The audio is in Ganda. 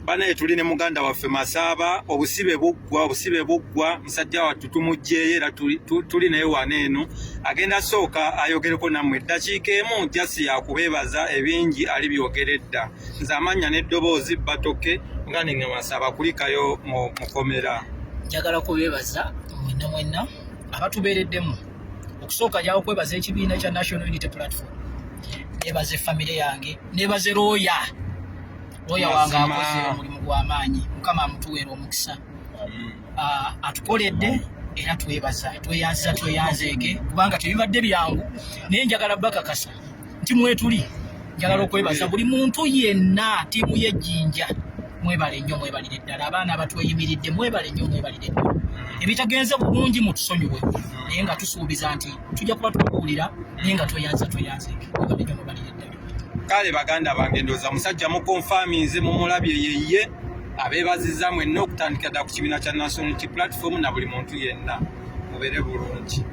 banaye tuli ne muganda waffe Masaba obusibe buggwa musajja wattu tumugjeyo era tuli naye wano eno agenda sooka ayogereko nammwe eddakiika emu jasi yakubeebaza ebingi ali byogeredda nze amanya n'eddoboozi batoke nga ne Masaba kulikayo mukomera. Njagala kubeebaza mwenna abatubeereddemu okusooka njawo kwebaza ekibiina kya National Unity Platform, nebaze famire yange, nebaze looya wange akoze omulimu gw'amaanyi, Mukama amutuweera omukisa. Atukoledde era tweyanzeege kubanga tebibadde byangu, naye njagala bakakasa nti mwetuli njagala okwebaza buli muntu yenna, ttiimu y'Ejjinja mwebale nnyo, mwebalire ddala, abaana abatweyimiridde mwebale nnyo, mwebalire ddala. Ebitagenze bulungi mutusonyiwe, naye nga tusuubiza nti tujja kuba tukuwulira, naye nga tweyanzeege, mwebale nnyo, mwebalire ddala. Kale baganda bange ndowooza musajja mukonfaminze mumulabye yeye abeebazizza mwenna okutandika ddala ku kibiina kya National Unity Platform na buli muntu yenna mubeere bulungi.